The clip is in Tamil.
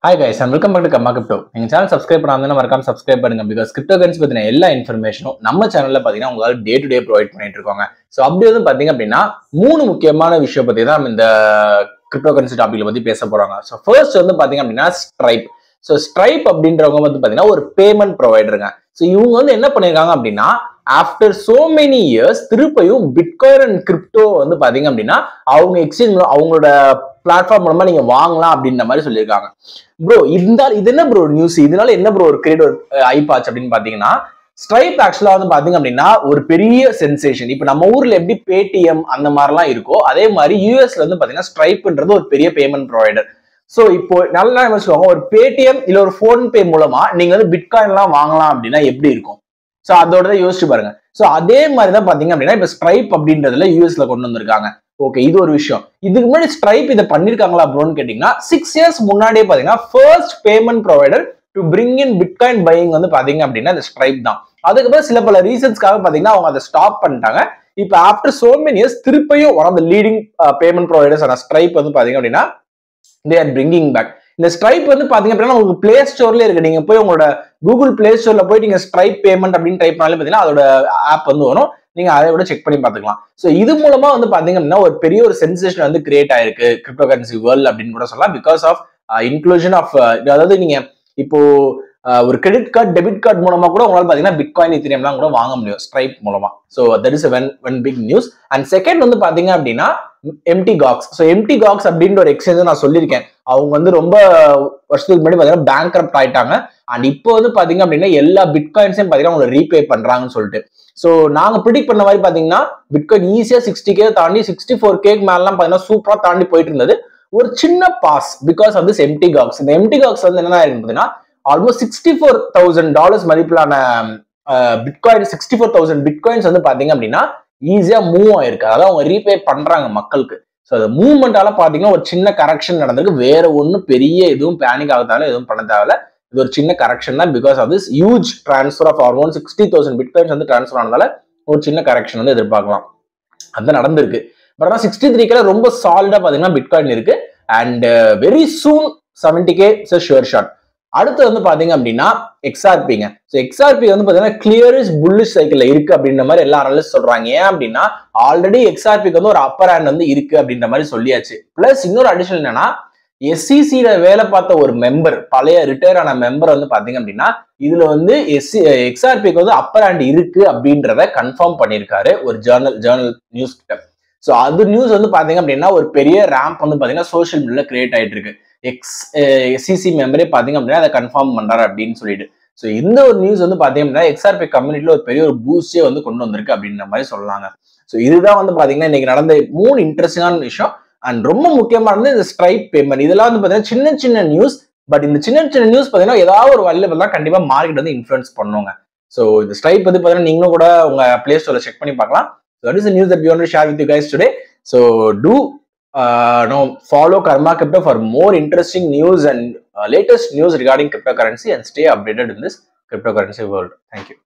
Hi guys and welcome back to Kamma Crypto. எங்க சேனல் சப்ஸ்கிரைப் பண்ணாம மறக்காம சப்ஸ்கிரைப் பண்ணுங்க because கிரிப்டோ கரன்சி பத்தின எல்லா இன்ஃபர்மேஷனும் நம்ம சேனல்ல பாத்தீங்கன்னா உங்களுக்கு டே டு டே ப்ரொவைட் பண்ணிட்டு இருக்காங்க. சோ அப்படி வந்து பாத்தீங்க அப்படின்னா மூணு முக்கியமான விஷயம் பத்தி தான் இந்த கிரிப்டோ கரன்சி டாபிக்ல பத்தி பேச போறாங்க. சோ ஃபர்ஸ்ட் வந்து பாத்தீங்க அப்படின்னா ஸ்ட்ரைப். சோ ஸ்ட்ரைப் அப்படின்றவங்க வந்து பாத்தீங்கன்னா ஒரு பேமெண்ட் ப்ரொவைடருங்க. சோ இவங்க வந்து என்ன பண்ணிருக்காங்க அப்படின்னா ஆஃப்டர் சோ மெனி இயர்ஸ் திருப்பியும் பிட்காயின் அண்ட் கிரிப்டோ வந்து பாத்தீங்க அப்படின்னா அவங்க எக்ஸ்சேஞ்ச் அவங்களோட பிளாட்ஃபார்ம் மூலமா நீங்க வாங்கலாம் அப்படின்ற மாதிரி சொல்லியிருக்காங்க. ப்ரோ இது என்ன ப்ரோ நியூஸ், இதனால என்ன ப்ரோ ஒரு கிரியேட் ஐபாட்ச் அப்படின்னு பாத்தீங்கன்னா ஸ்ட்ரைப் ஆக்சுவலா வந்து பாத்தீங்க அப்படின்னா ஒரு பெரிய சென்சேஷன். இப்ப நம்ம ஊர்ல எப்படி பேடிஎம் அந்த மாதிரிலாம் இருக்கோ அதே மாதிரி யூஎஸ்ல வந்து பாத்தீங்கன்னா ஸ்ட்ரைப்ன்றது ஒரு பெரிய பேமெண்ட் ப்ரொவைடர். சோ இப்போ நல்லா வச்சுக்கோங்க, ஒரு பேடிஎம் இல்ல ஒரு போன்பே மூலமா நீங்க வந்து பிட்காயின் எல்லாம் வாங்கலாம் அப்படின்னா எப்படி இருக்கும்? சோ அதோட யோசிச்சு பாருங்க. சோ அதே மாதிரி தான் பாத்தீங்க அப்படின்னா இப்ப ஸ்ட்ரைப் அப்படின்றதுல யூஎஸ்ல கொண்டு வந்திருக்காங்க. ஓகே, இது ஒரு விஷயம். இதுக்கு முன்னாடி ஸ்ட்ரைப் இதை பண்ணிருக்காங்களா ப்ரோன்னு கேட்டீங்கன்னா 6 years முன்னாடியே பாத்தீங்கன்னா first payment provider to bring in bitcoin buying வந்து பாத்தீங்க அப்படின்னா இந்த ஸ்ட்ரைப் தான். அதுக்கப்புறம் சில பல ரீசன்ஸ்க்காக பாத்தீங்கன்னா அவங்க அதை ஸ்டாப் பண்ணிட்டாங்க. இப்ப ஆஃப்டர் சோ மெனி இயர்ஸ் திருப்பியும் one of the leading payment providers ஆன ஸ்ட்ரைப் வந்து பாத்தீங்க அப்படின்னா they are bringing back. இந்த ஸ்ட்ரைப் வந்து பாத்தீங்க அப்படின்னா உங்களுக்கு பிளே ஸ்டோர்ல இருக்கு. நீங்க போய் உங்களோட கூகுள் பிளே ஸ்டோர்ல போய் நீங்க ஸ்ட்ரைப் பேமெண்ட் அப்படின்னு டைப் பண்ணாலே பாத்தீங்கன்னா அதோட ஆப் வந்து வரும். நீங்க அதை விட செக் பண்ணி பாத்துக்கலாம். சோ இது மூலமா வந்து பாத்தீங்க அப்படின்னா ஒரு பெரிய ஒரு சென்சேஷன் வந்து கிரியேட் ஆயிருக்கு கிரிப்டோ கரன்சி வேர்ல்ட் அப்படின்னு கூட சொல்லலாம். பிகாஸ் ஆஃப் இன்க்ளூஷன் ஆஃப் அதாவது நீங்க இப்போ ஒரு கிரெடிட் கார்டு டெபிட் கார்டு மூலமா கூட உங்களால பாத்தீங்கன்னா பிட்காயின் இத்தீரியம்லாம் கூட வாங்க முடியும் ஸ்ட்ரைப் மூலமா. So that is one big news. And second வந்து பாத்தீங்க அப்படின்னா Mt Gox. So Mt Gox அப்படின்ற ஒரு எக்ஸ்சேஞ்ச் நான் சொல்லியிருக்கேன். அவங்க வந்து ரொம்ப வருஷத்துக்கு முன்னாடி பாத்தீங்கன்னா பேங்க்ரப்ட் ஆயிட்டாங்க. அண்ட் இப்போ வந்து பாத்தீங்க அப்படின்னா எல்லா பிட்காயின்ஸையும் பாத்தீங்கன்னா அவங்க ரீபே பண்றாங்கன்னு சொல்லிட்டு. ஸோ நாங்க ப்ரிடிக்ட் பண்ண மாதிரி பாத்தீங்கன்னா பிட்காயின் ஈஸியா 60K தாண்டி 64K மேலாம் பாத்தீங்கன்னா சூப்பரா தாண்டி போயிட்டு இருந்தது. ஒரு சின்ன pause because of this Mt Gox. இந்த எம்டி காக்ஸ் வந்து என்ன இருக்குதுன்னா ஆல்மோஸ்ட் $64,000 மதிப்பிலான பிட்காயின் 64,000 பிட்காயின்ஸ் வந்து பாத்தீங்க அப்படின்னா ஈஸியா மூவ் ஆயிருக்கு. அதாவது அவங்க ரீபே பண்றாங்க மக்களுக்கு. ஸோ அந்த மூவ்மெண்டால பாத்தீங்கன்னா ஒரு சின்ன கரெக்ஷன் நடந்திருக்கு. வேற ஒன்றும் பெரிய எதுவும் பேனிக் ஆகுதாலும் எதுவும் பண்ண தேவையில்ல. இது ஒரு சின்ன கரெக்ஷன் தான். Because of this huge transfer of almost 60,000 bitcoins வந்து டிரான்ஸ்ஃபர் ஆனதால ஒரு சின்ன கரெக்ஷன் வந்து எதிர்பார்க்கலாம். அது நடந்திருக்கு. பட் ஆனால் 63K ரொம்ப சாலிடா பாத்தீங்கன்னா பிட்காயின் இருக்கு. And very soon 70K sure shot. அடுத்து வந்து பாத்தீங்க அப்படின்னா எக்ஸ்ஆர்பிங்க. எக்ஸ்ஆர்பி வந்து பாத்தீங்கன்னா கிளியரிஷ் புல்லிஷ் சைக்கிள்ல இருக்கு அப்படின்ற மாதிரி எல்லா அனலிஸ்ட் சொல்றாங்க. ஏன் அப்படின்னா ஆல்ரெடி எக்ஸ்ஆர்பிக்கு வந்து ஒரு அப்பர் ஹேண்ட் வந்து இருக்கு அப்படின்ற மாதிரி சொல்லியாச்சு. பிளஸ் இன்னொரு அடிஷனல் என்னன்னா எஸ்சிசில வேலை பார்த்த ஒரு மெம்பர், பழைய ரிட்டையர் ஆன மெம்பர் வந்து பாத்தீங்க அப்படின்னா இதுல வந்து எக்ஸ்ஆர்பிக்கு வந்து அப்பர் ஹேண்ட் இருக்கு அப்படின்றத கன்ஃபார்ம் பண்ணிருக்காரு ஒரு ஜேர்னல் நியூஸ் கிட்ட. சோ அது நியூஸ் வந்து பாத்தீங்க அப்படின்னா ஒரு பெரிய ரேம்ப் வந்து பாத்தீங்கன்னா சோசியல் மீடியால கிரியேட் ஆயிட்டு இருக்கு. எஸ்சிசி மெம்பரே பாத்தீங்க அப்படின்னா அதை கன்ஃபார்ம் பண்றாரு அப்படின்னு சொல்லிட்டு. ஸோ இந்த ஒரு நியூஸ் வந்து பாத்தீங்க அப்படின்னா எக்ஸ்ஆர்பி கம்யூனிட்டியில ஒரு பெரிய ஒரு பூஸ்டே வந்து கொண்டு வந்திருக்கு அப்படின்ற மாதிரி சொல்லலாங்க. ஸோ இதுதான் வந்து பாத்தீங்கன்னா இன்னைக்கு நடந்த 3 இன்ட்ரெஸ்டிங்கான விஷயம். அண்ட் ரொம்ப முக்கியமானது இந்த ஸ்ட்ரைப் பேமெண்ட். இதெல்லாம் வந்து பாத்தீங்கன்னா சின்ன சின்ன நியூஸ். பட் இந்த சின்ன சின்ன நியூஸ் பாத்தீங்கன்னா ஏதாவது ஒரு வழியில தான் கண்டிப்பா மார்க்கெட் வந்து இன்ஃபுளுன்ஸ் பண்ணுவாங்க. ஸோ இந்த ஸ்ட்ரைப் வந்து பாத்தீங்கன்னா நீங்களும் கூட உங்க பிளே ஸ்டோர்ல செக் பண்ணி பார்க்கலாம். So that is the news that we want to share with you guys today. So do follow Karma Crypto for more interesting news and latest news regarding cryptocurrency and stay updated in this cryptocurrency world. Thank you.